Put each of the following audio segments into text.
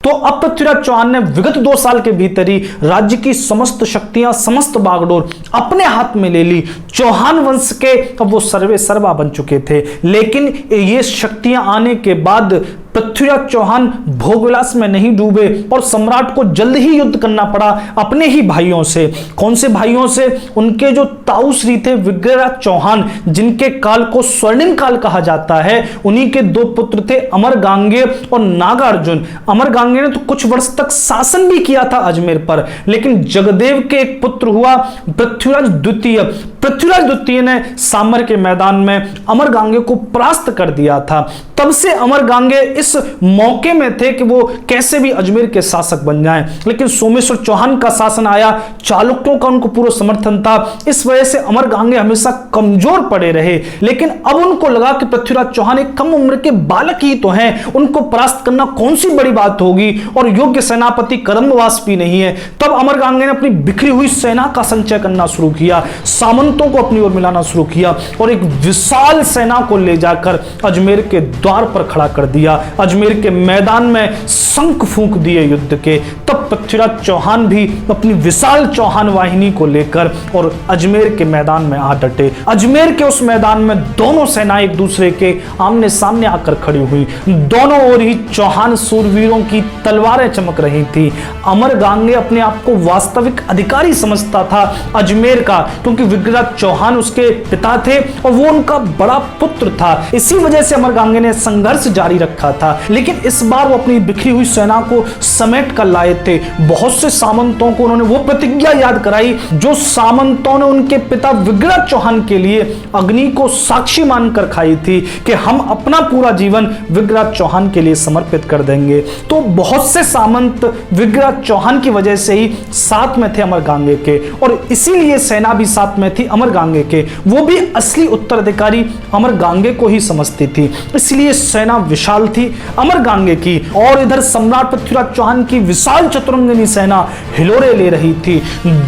तो अब पृथ्वीराज चौहान ने विगत 2 साल के भीतर ही राज्य की समस्त शक्तियां, समस्त बागडोर अपने हाथ में ले ली। चौहान वंश के अब वो सर्वे सर्वा बन चुके थे, लेकिन ये शक्तियां आने के बाद पृथ्वीराज चौहान भोगविलास में नहीं डूबे और सम्राट को जल्द ही युद्ध करना पड़ा अपने ही भाइयों से। कौन से भाइयों से? उनके जो ताऊ श्री थे विग्रहराज चौहान, जिनके काल को स्वर्णिम काल कहा जाता है, उन्हीं के 2 पुत्र थे अमरगांगे और नागार्जुन। अमरगांगे ने तो कुछ वर्ष तक शासन भी किया था अजमेर पर, लेकिन जगदेव के एक पुत्र हुआ पृथ्वीराज द्वितीय। पृथ्वीराज द्वितीय ने सामर के मैदान में अमरगांगे को परास्त कर दिया था। तब से अमरगांगे इस मौके में थे कि वो कैसे भी अजमेर के शासक बन जाएं, लेकिन सोमेश्वर चौहान का शासन आया, चालुक्यों का उनको पूरा समर्थन था। इस वजह से अमरगांगे हमेशा कमजोर पड़े रहे। लेकिन अब उनको लगा कि पृथ्वीराज चौहान एक कम उम्र के बालक ही तो हैं, उनको परास्त करना कौन सी बड़ी बात होगी, और योग्य सेनापति कदम्बवास भी नहीं है। तब अमरगांगे ने अपनी बिखरी हुई सेना का संचय करना शुरू किया, सामंतों को अपनी ओर मिलाना शुरू किया और एक विशाल सेना को ले जाकर अजमेर के द्वार पर खड़ा कर दिया। अजमेर के मैदान में शंख फूंक दिए युद्ध के। तब पृथ्वीराज चौहान भी अपनी विशाल चौहान वाहिनी को लेकर और अजमेर के मैदान में आ डटे। अजमेर के उस मैदान में दोनों सेनाएं एक दूसरे के आमने सामने आकर खड़ी हुई। दोनों ओर ही चौहान सूरवीरों की तलवारें चमक रही थी। अमरगांगे अपने आप को वास्तविक अधिकारी समझता था अजमेर का, क्योंकि विग्रहराज चौहान उसके पिता थे और वो उनका बड़ा पुत्र था। इसी वजह से अमरगांगे ने संघर्ष जारी रखा था, लेकिन इस बार वो अपनी बिखरी हुई सेना को समेट कर लाए थे। बहुत से सामंतों को उन्होंने वो प्रतिज्ञा याद कराई जो सामंतों ने उनके पिता विग्रहराज चौहान के लिए अग्नि को साक्षी मानकर खाई थी कि हम अपना पूरा जीवन विग्रहराज चौहान के लिए समर्पित कर देंगे। तो बहुत से सामंत विग्रहराज चौहान की वजह से ही साथ में थे अमरगांगे के, और इसीलिए सेना भी साथ में थी अमरगांगे के। वो भी असली उत्तराधिकारी अमरगांगे को ही समझती थी, इसलिए सेना विशाल थी अमरगांगे की। और इधर सम्राट पृथ्वीराज चौहान की विशाल चतुरंगिनी सेना हिलोरे ले रही थी।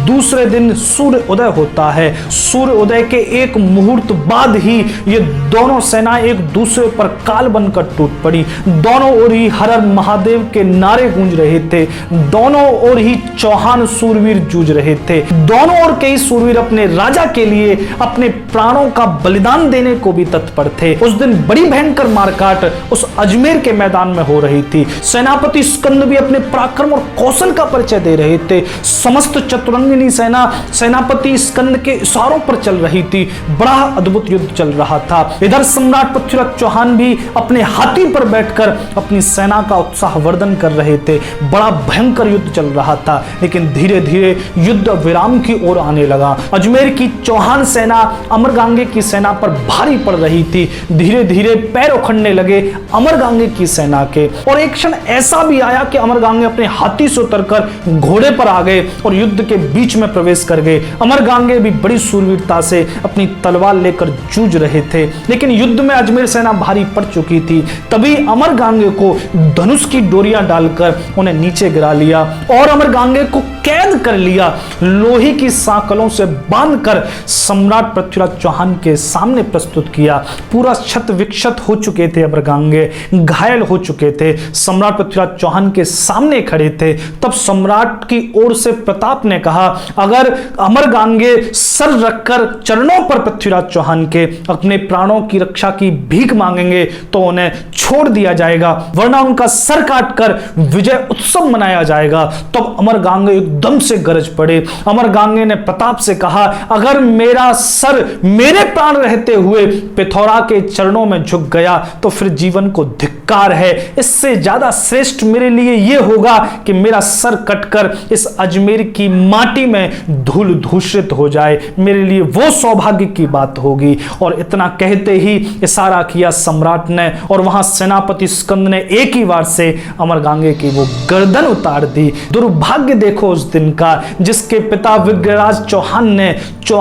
दूसरे दिन सूर्य उदय होता है। सूर्य उदय के एक मुहूर्त बाद ही ये दोनों सेना एक दूसरे पर काल बनकर टूट पड़ी। दोनों ओर ही हर हर महादेव के नारे गूंज रहे थे। दोनों ओर ही चौहान सूरवीर जूझ रहे थे। दोनों ओर के ही सूरवीर अपने राजा के लिए अपने प्राणों का बलिदान देने को भी तत्पर थे। उस दिन बड़ी भयंकर मारकाट उस अजमेर के मैदान में हो रही थी। सेनापति स्कंद भी अपने पराक्रम और कौशल का परिचय दे रहे थे। समस्त चतुरंगिनी सेना सेनापति स्कंद के इशारों पर चल रही थी। बड़ा अद्भुत युद्ध चल रहा था। इधर सम्राट पृथ्वीराज चौहान भी अपने हाथी पर बैठकर अपनी सेना का उत्साहवर्धन कर रहे थे। बड़ा भयंकर युद्ध चल रहा था, लेकिन धीरे धीरे युद्ध विराम की ओर आने लगा। अजमेर की चौहान सेना अमरगांगे की सेना पर भारी पड़ रही थी। धीरे धीरे पैर उखड़ने लगे अमरगांगे की सेना के, और एक क्षण ऐसा भी आया कि अमरगांगे अपने हाथी से उतरकर घोड़े पर आ गए और युद्ध के बीच में प्रवेश कर गए। अमरगांगे भी बड़ी सूरवीरता से अपनी तलवार लेकर जूझ रहे थे, लेकिन युद्ध में अजमेर सेना भारी पड़ चुकी थी। तभी अमरगांगे को धनुष की डोरियां डालकर उन्हें नीचे गिरा लिया और अमरगांगे को कैद कर लिया। लोहे की सांकलों से बांधकर सम्राट पृथ्वीराज चौहान के सामने प्रस्तुत किया। पूरा क्षत विक्षत हो चुके थे अमरगांगे, घायल हो चुके थे। सम्राट पृथ्वीराज चौहान के सामने खड़े थे। तब सम्राट की ओर से प्रताप ने कहा, अगर अमरगांगे सर रखकर चरणों पर पृथ्वीराज चौहान के अपने प्राणों की रक्षा की भीख मांगेंगे तो उन्हें छोड़ दिया जाएगा, वरना उनका सर काटकर विजय उत्सव मनाया जाएगा। तब अमरगांगे एकदम से गरज पड़े। अमरगांगे ने प्रताप से कहा, अगर मेरा सर मेरे प्राण रहते हुए पिथौरा के चरणों में झुक गया तो फिर जीवन को धिक्कार है। इससे ज्यादा श्रेष्ठ मेरे लिए यह होगा कि मेरा सर कटकर इस अजमेर की माटी में धूल धूषित हो जाए। मेरे लिए वो सौभाग्य की बात होगी। और इतना कहते ही इशारा किया सम्राट ने, और वहां सेनापति स्कंद ने एक ही बार से अमरगांगे की वो गर्दन उतार दी। दुर्भाग्य देखो उस दिन का, जिसके पिता विग्रहराज चौहान ने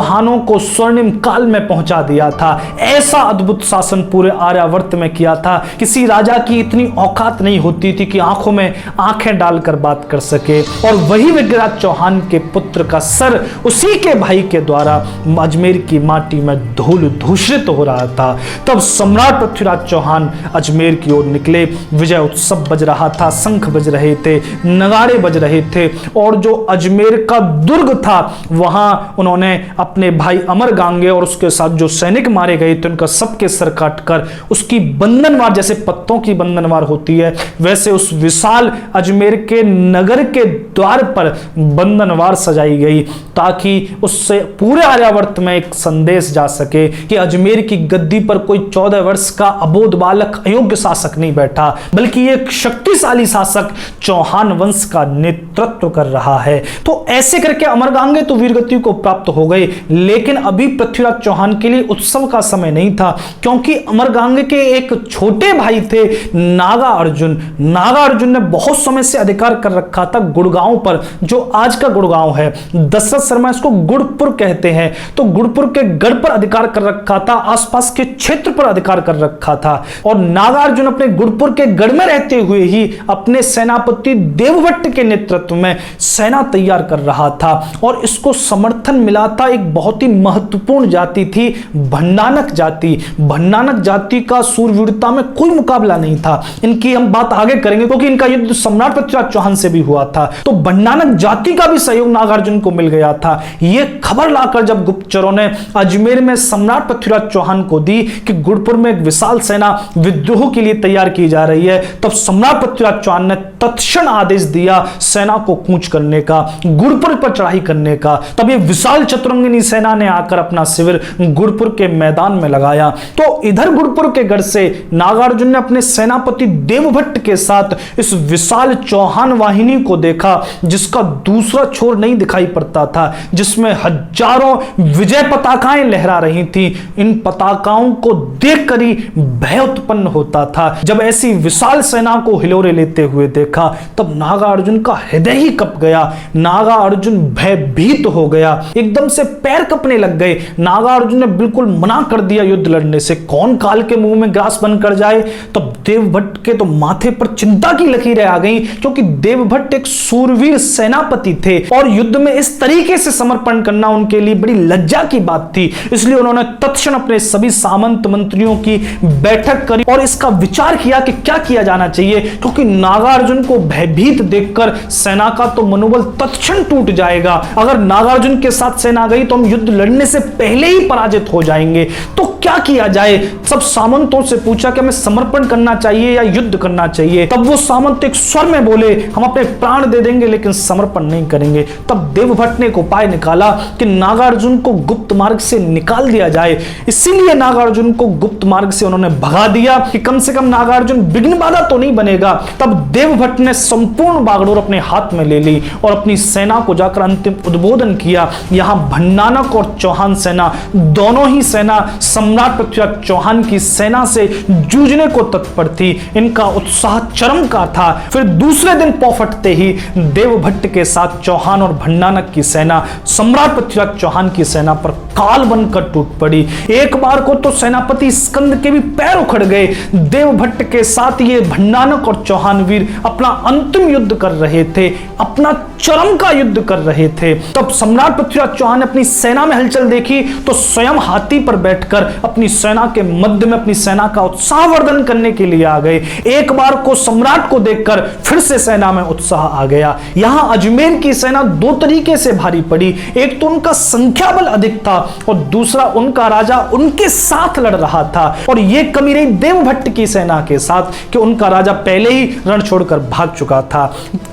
चौहानों को स्वर्णिम काल में पहुंचा दिया था। ऐसा अद्भुत शासन पूरे आर्यावर्त में किया था। किसी राजा की इतनी औकात नहीं होती थी कि आंखों में आंखें डालकर बात कर सके। और वही विग्रहराज चौहान के पुत्र का सर उसी के भाई के द्वारा अजमेर की माटी में धूल धूषित हो रहा था। तब सम्राट पृथ्वीराज चौहान अजमेर की ओर निकले। विजय उत्सव बज रहा था, शंख बज रहे थे, नगाड़े बज रहे थे। और जो अजमेर का दुर्ग था वहां उन्होंने अपने भाई अमरगांगे और उसके साथ जो सैनिक मारे गए थे उनका सबके सर काटकर उसकी बंधनवार, जैसे पत्तों की बंधनवार होती है वैसे उस विशाल अजमेर के नगर के द्वार पर बंधनवार सजाई गई, ताकि उससे पूरे आर्यावर्त में एक संदेश जा सके कि अजमेर की गद्दी पर कोई 14 वर्ष का अबोध बालक अयोग्य शासक नहीं बैठा, बल्कि एक शक्तिशाली शासक चौहान वंश का नेतृत्व कर रहा है। तो ऐसे करके अमरगांगे तो वीरगति को प्राप्त हो गए, लेकिन अभी पृथ्वीराज चौहान के लिए उत्सव का समय नहीं था, क्योंकि अमरगांगे के एक छोटे भाई थे नागा अर्जुन। नागा अर्जुन ने बहुत समय से अधिकार कर रखा था गुड़गांव पर, जो आज का गुड़गांव है। दशरथ शर्मा इसको गुड़पुर कहते हैं। तो गुड़पुर के गढ़ पर अधिकार कर रखा था, आसपास के क्षेत्र पर अधिकार कर रखा था। और नागा अर्जुन अपने गुड़पुर के गढ़ में रहते हुए ही अपने सेनापति देवभट्ट के नेतृत्व में सेना तैयार कर रहा था। और इसको समर्थन मिला था एक बहुत ही महत्वपूर्ण जाति थी, भंडानक जाति। भंडानक जाति का सूरवीरता में कोई मुकाबला नहीं था। इनकी हम बात आगे करेंगे, क्योंकि इनका युद्ध सम्राट पृथ्वीराज चौहान से भी हुआ था। तो भंडानक जाति का भी सहयोग नागार्जुन को मिल गया था। यह खबर लाकर जब गुप्तचरों ने अजमेर में सम्राट पृथ्वीराज चौहान को दी कि गुड़पुर में एक विशाल सेना विद्रोह के लिए तैयार की जा रही है, तब सम्राट पृथ्वीराज चौहान ने तत्क्षण आदेश दिया सेना को कूच करने का, गुड़पुर पर चढ़ाई करने का। तब ये विशाल चतुरंगिनी सेना ने आकर अपना शिविर गुड़पुर के मैदान में लगाया। तो इधर गुड़पुर के गढ़ से नागार्जुन ने अपने सेनापति देवभट्ट के साथ इस विशाल चौहान वाहिनी को देखा, जिसका दूसरा छोर नहीं दिखाई पड़ता था, जिसमें हजारों विजय पताकाएं लहरा रही थी। इन पताकाओं को देखकर ही भय उत्पन्न होता था। जब ऐसी विशाल सेना को हिलोरे लेते हुए देखा तब नागार्जुन का हृदय ही कप गया। नागार्जुन भयभीत हो गया, एकदम से पैर कपने लग गए। नागार्जुन ने बिल्कुल मना कर दिया युद्ध लड़ने से। कौन काल के मुंह में ग्रास बनकर जाए। तब देवभट्ट के तो माथे पर चिंता की लकीरें आ गई, क्योंकि देवभट्ट एक सूरवीर सेनापति थे और युद्ध में इस तरीके से समर्पण करना उनके लिए बड़ी लज्जा की बात थी। इसलिए उन्होंने तत्क्षण अपने सभी सामंत मंत्रियों की बैठक करी और इसका विचार किया कि क्या किया जाना चाहिए, क्योंकि नागार्जुन को भयभीत देखकर सेना का तो मनोबल तत्क्षण टूट जाएगा। अगर नागार्जुन के साथ सेना गई तो हम युद्ध लड़ने से पहले ही पराजित हो जाएंगे। तो क्या किया जाए। सब सामंतों से पूछा कि हमें समर्पण करना चाहिए या युद्ध करना चाहिए। तब वो सामंत एक स्वर में बोले, हम अपने प्राण दे देंगे लेकिन समर्पण नहीं करेंगे। तब देवभट्ट ने एक उपाय निकाला कि नागार्जुन को गुप्त मार्ग से निकाल दिया जाए। इसीलिए नागार्जुन को गुप्त मार्ग से उन्होंने भगा दिया कि कम से कम नागार्जुन विघ्न बाधा तो नहीं बनेगा। तब देवभट्ट ने संपूर्ण बागडोर अपने हाथ में ले ली और अपनी सेना को जाकर अंतिम उद्बोधन किया। यहां भंडानक और चौहान सेना दोनों ही सेना सम्राट पृथ्वीराज चौहान की सेना से जूझने को तत्पर थी। इनका उत्साह चरम का था। फिर दूसरे दिन पौफटते ही देवभट्ट के साथ चौहान और भंडानक की सेना सम्राट पृथ्वीराज चौहान की सेना पर काल बनकर टूट पड़ी। एक बार को तो सेनापति स्कंद के भी पैर उखड़ गए। देवभट्ट के साथ ये भंडानक और चौहान वीर अपना अंतिम युद्ध कर रहे थे, अपना चरम का युद्ध कर रहे थे। तब सम्राट पृथ्वीराज चौहान ने अपनी सेना में हलचल देखी तो स्वयं हाथी पर बैठकर अपनी सेना के मध्य में अपनी सेना का उत्साहवर्धन करने के लिए आ गए। एक बार को सम्राट को देखकर फिर से सेना में उत्साह आ गया। यहां अजमेर की सेना दो तरीके से भारी पड़ी। एक तो उनका संख्या बल अधिक था और दूसरा उनका राजा उनके साथ लड़ रहा था। और यह कमी रही देवभट्ट की सेना के साथ कि उनका राजा पहले ही रण छोड़कर भाग चुका था।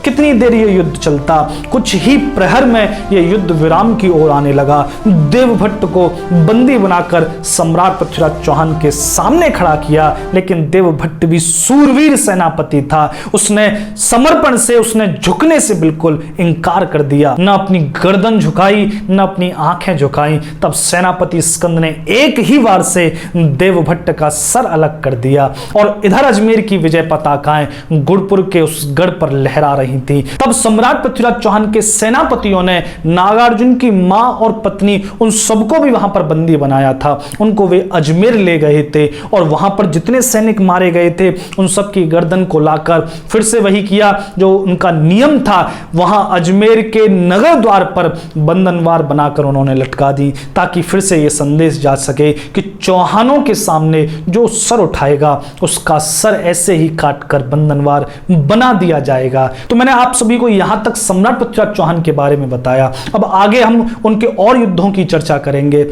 कितनी देर यह युद्ध चलता, कुछ ही प्रहर में यह युद्ध विराम की ओर आने लगा। देवभट्ट को बंदी बनाकर सम्राट पृथ्वीराज चौहान के सामने खड़ा किया, लेकिन देवभट्ट भी सूरवीर सेनापति था। उसने समर्पण से, उसने झुकने से बिल्कुल इंकार कर दिया। न अपनी गर्दन झुकाई, न अपनी आंखें झुकाई। तब सेनापति स्कंद ने एक ही वार से देवभट्ट का सर अलग कर दिया और इधर अजमेर की विजय पताकाएं गुड़पुर के उस गढ़ पर लहरा रही थी। तब सम्राट पृथ्वीराज चौहान के सेनापतियों ने नागार्जुन की मां और पत्नी उन सबको भी वहां पर बंदी बनाया था। उनको वे अजमेर ले गए थे और वहां पर जितने सैनिक मारे गए थे उन सब की गर्दन को लाकर फिर से वही किया जो उनका नियम था, वहां अजमेर के नगर द्वार पर बंधनवार बनाकर उन्होंने लटका दी, ताकि फिर से यह संदेश जा सके कि चौहानों के सामने जो सर उठाएगा उसका सर ऐसे ही काटकर बंधनवार बना दिया जाएगा। तो मैंने आप सभी को यहां तक सम्राट पृथ्वीराज चौहान के बारे में बताया। अब आगे हम उनके और युद्धों की चर्चा करेंगे।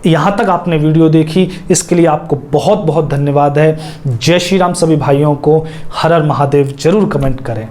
यहाँ तक आपने वीडियो देखी, इसके लिए आपको बहुत बहुत धन्यवाद है। जय श्री राम। सभी भाइयों को हर हर महादेव जरूर कमेंट करें।